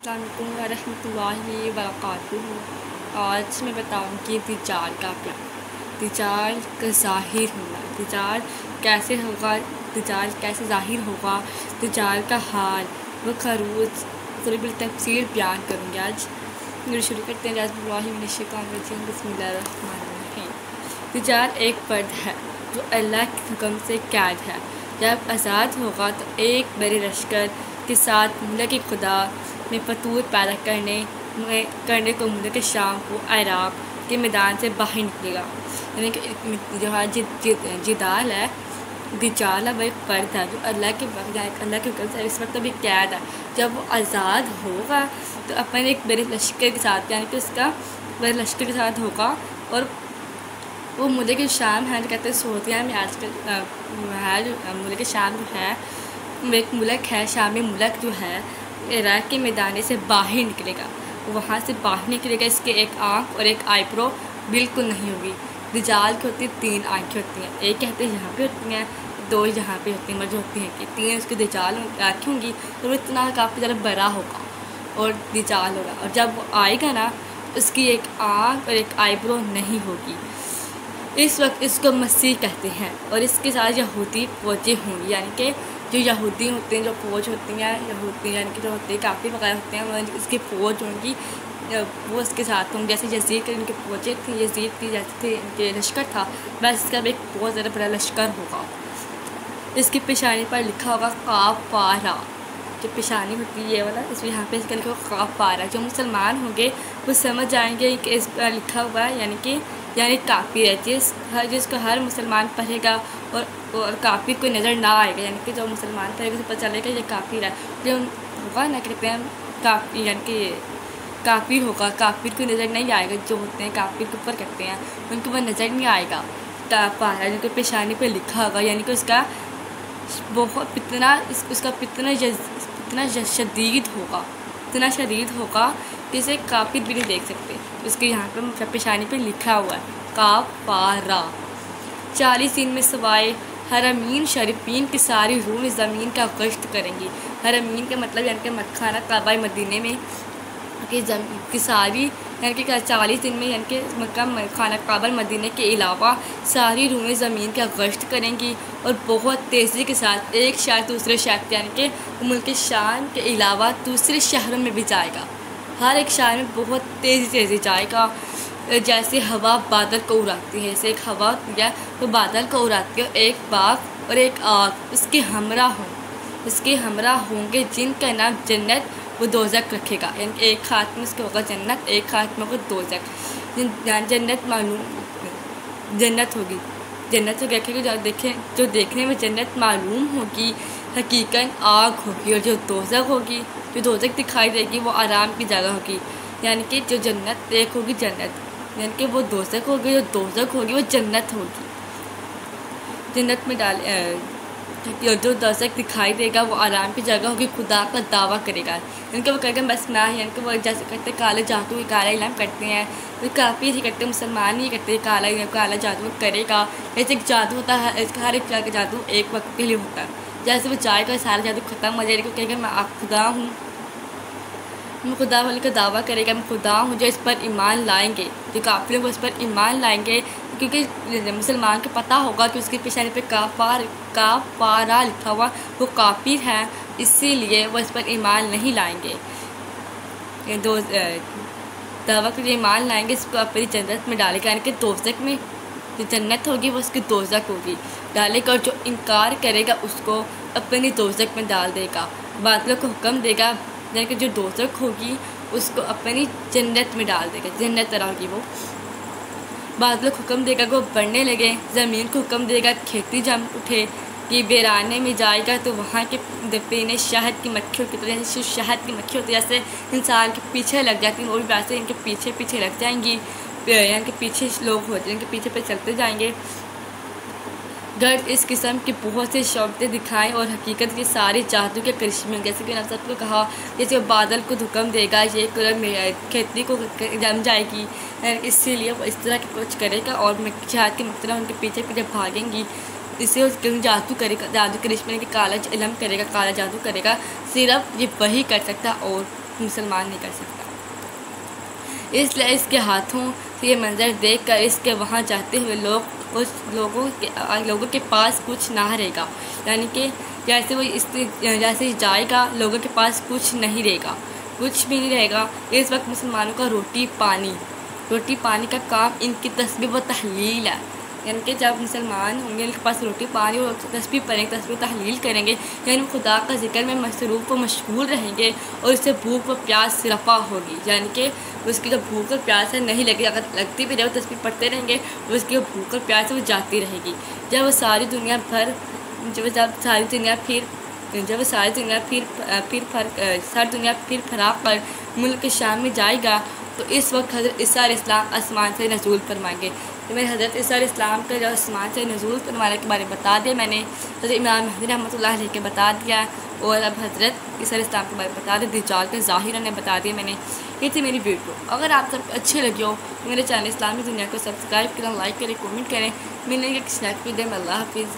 अस्सलामुअलैकुम वरहमतुल्लाहि वबरकातुहू। आज मैं बताऊंगी दिजाल का प्लान। दिजाल का ज़ाहिर होना, दिजाल कैसे होगा, दिजाल कैसे ज़ाहिर होगा, दिजाल का हाल व खरूज बिल तफसील बयान करूँगी आज। शुरू करते हैं। बिस्मिल्लाहिर्रहमानिर्रहीम। दिजाल एक फर्द है जो अल्लाह के हुक्म से कैद है। जब आज़ाद होगा तो एक बड़े लश्कर के साथ मुल्क खुदा में फतूर पैदा करने को मुल्क शाम को इराक़ के मैदान से बाहर निकलेगा। यानी कि जो जिदाल है, दिजाल है, वह एक फ़र्द है जो अल्लाह के हुक्म से इस वक्त अभी कैद है। जब वो आज़ाद होगा तो अपन एक बड़े लश्कर के साथ, यानी कि उसका बड़े लश्कर के साथ होगा और वो मुल्क शाम है, जो कहते हैं सऊदिया में आजकल है, जो मुल्क शाम जो है वो एक मुल्क है, शामी मुल्क जो है इराक़ के मैदान से बाहर निकलेगा। वहाँ से बाहर निकलेगा। इसके एक आँख और एक आईब्रो बिल्कुल नहीं होगी। दिजाल की होती है 3 आँखें होती हैं, एक कहते हैं यहाँ पे होती हैं, 2 यहाँ पे होती हैं, मर्ज होती हैं कि 3 उसकी दिजाल आँखें होंगी। और वो इतना काफ़ी ज़्यादा बड़ा होगा और दिजाल होगा। और जब वो आएगा ना, उसकी एक आँख और एक आईब्रो नहीं होगी। इस वक्त इसको मसीह कहते हैं और इसके साथ यहूदी फौजी होंगी, यानी कि जो यहूदी होते हैं, जो फ़ौज होती हैं, यहूदी यानी कि जो होते हैं काफ़ी वगैरह होते हैं, वो इसकी फ़ौज होंगी, वो उसके साथ होंगे। जैसे यजीद के इनके फौजें थी, यजीद की जैसे थे इनके लश्कर था, बस इसका भी एक बहुत ज़्यादा बड़ा लश्कर होगा। इसकी पेशानी पर लिखा होगा काफ़ारा। जो पेशानी होती है ये वाला, इसमें यहाँ पे इसका लिखा होगा काफ़ारा। जो मुसलमान होंगे वो समझ जाएंगे कि इस पर लिखा हुआ है, यानी काफ़िर है, जिसको हर मुसलमान पढ़ेगा और काफ़िर कोई नज़र ना आएगा। यानी कि जो मुसलमान पढ़ेगा उसे पता चलेगा ये काफ़िर है। जो होगा ना, कहते हैं काफ़िर, यानी कि काफ़िर होगा, काफ़िर कोई नज़र नहीं आएगा। जो होते हैं काफ़िर के ऊपर करते हैं उनको वह नज़र नहीं आएगा। काफ़ारा जिनके पेशानी पर लिखा होगा, यानी कि उसका बहुत उसका इतना शदीद होगा, इतना शदीद होगा कि इसे काफ़िर भी नहीं देख सकते। उसके यहाँ पर पेशानी पे लिखा हुआ है काफ़ारा। 40 दिन में सवाए हरमीन शरीफीन की सारी रूह ज़मीन का गश्त करेंगी। हरमीन का मतलब यानी कि मक्खाना काबा मदीने में की सारी, यानी कि 40 दिन में, यानी कि मक्का खाना काबा मदीने के अलावा सारी रूहें ज़मीन का गश्त करेंगी और बहुत तेज़ी के साथ एक शहर दूसरे शहर, यानी कि मुल्क शाम के अलावा दूसरे शहरों में भी जाएगा। हर एक शहर में बहुत तेज़ी जाएगा। जैसे हवा बादल को उड़ाती है, जैसे एक हवा होती है तो बादल को उड़ाती है, एक बाग और एक आग उसके हमरा होंगे, जिनका नाम जन्नत वो दोज़ख रखेगा। यानी एक हाथ में उसके होगा जन्नत, एक हाथ में होगा दोज़ख। जन्नत होगी रखेगी, जो देखने में जन्नत मालूम होगी, हकीकत आग होगी। और जो दोज़ख होगी, जो दोज़ख दिखाई देगी, वो आराम की जगह होगी। यानी कि जो जन्नत एक होगी जन्नत, यानी कि वो दोज़ख होगी, जो दोज़ख होगी वो जन्नत होगी। जन्नत में जो दोज़ख दिखाई देगा वो आराम की जगह होगी। खुदा का दावा करेगा, इनके वो कहेगा बस ना, यानी कि वो जैसे करते काले जादू, काला इल्म करते हैं, तो काफ़ी ही करते, मुसलमान ही करते हैं काला जादू करेगा। जैसे एक जादू होता है, हर एक जगह जादू एक वक्त के लिए होता है। जैसे वो जाएगा सारा जादू ख़त्म हो जाएगा, कहेगा मैं आप खुदा हूँ, मैं खुदा वाले का दावा करेगा, मैं खुदा हूँ। जो इस पर ईमान लाएंगे, जो काफ़िर वो इस पर ईमान लाएंगे, क्योंकि मुसलमान को पता होगा कि उसकी पेशानी पे काफ़ारा लिखा हुआ वो काफ़िर है, इसीलिए वो इस पर ईमान नहीं लाएंगे। दावा के ईमान लाएंगे, इसको अपनी जन्नत में डालेगा, यानी कि दोज़ख में जो जन्नत होगी वो उसकी दोज़ख होगी डालेगा। और जो इनकार करेगा उसको अपनी दोज़ख में डाल देगा। बादलों को हुक्म देगा, यानी कि जो दोज़ख होगी उसको अपनी जन्नत में डाल देगा, जन्नत रहेगी वो। बादलों को हुक्म देगा कि वो बढ़ने लगे, ज़मीन को हुक्म देगा खेती जम उठे, कि बेराने में जाएगा तो वहाँ के पीने शहद की मक्खियों की तरह, जैसे शहद की मक्खी होती है, जैसे इंसान के पीछे लग जाती हैं और वैसे इनके पीछे लग जाएंगी, यानी कि पीछे लोग हो जाएंगे, पीछे पे चलते जाएंगे। गर्द इस किस्म की बहुत सी शौकतें दिखाएं और हकीकत के सारे जादू के करिश्मे, जैसे कि नफ़सत को कहा, जैसे बादल को हुक्म देगा ये खेती को जम जाएगी, इसीलिए वो इस तरह की कुछ करेगा और शहद की मक्खियाँ उनके पीछे भागेंगी। इसे जादू करेगा, जादू करिश्मे की काला इल्म करेगा, काला जादू करेगा, सिर्फ ये वही कर सकता और मुसलमान नहीं कर सकता। इसलिए इसके हाथों से ये मंज़र देखकर इसके वहाँ जाते हुए लोगों के पास कुछ ना रहेगा, यानी कि जैसे जाएगा लोगों के पास कुछ नहीं रहेगा, कुछ भी नहीं रहेगा। इस वक्त मुसलमानों का रोटी पानी का काम इनकी तस्बीह व तहलील है, यानी कि जब मुसलमान होंगे उनके पास रोटी पानी और तस्बीह पढ़ेंगे, तस्बीह तहलील करेंगे, यानी खुदा का जिक्र में मसरूफ़ व मशगूल रहेंगे और उससे भूख व प्यास रफ़ा होगी, यानी कि उसकी जो भूख और प्यास है नहीं लगेगी। अगर लगती भी रहे तस्बीह पढ़ते रहेंगे तो उसकी जो भूख और प्यास है वो जाती रहेगी। जब सारी दुनिया फिर फराग कर मुल्क शाम में जाएगा तो इस वक्त हज़रत ईसा अलैहिस्सलाम आसमान से नज़ूल फरमाएंगे। तो मैंने हज़रत ईसा अलैहिस्सलाम के जो आसमान से नज़ूल फरमाने के बारे में बता दिया, मैंने हज़रत इमाम महदी रहमतुल्लाह अलैह के बता दिया, और अब हज़रत ईसा अलैहिस्सलाम के बारे में बता दिया, दज्जाल के ज़ाहिर ने बता दिया मैंने। ये थी मेरी वीडियो। अगर आप सब अच्छे लगे हो तो मेरे चैनल इस्लामी दुनिया को सब्सक्राइब करें, लाइक करें, कमेंट करें। मिलेंगे किसी नेक्स्ट वीडियो में। अल्लाह हाफिज़।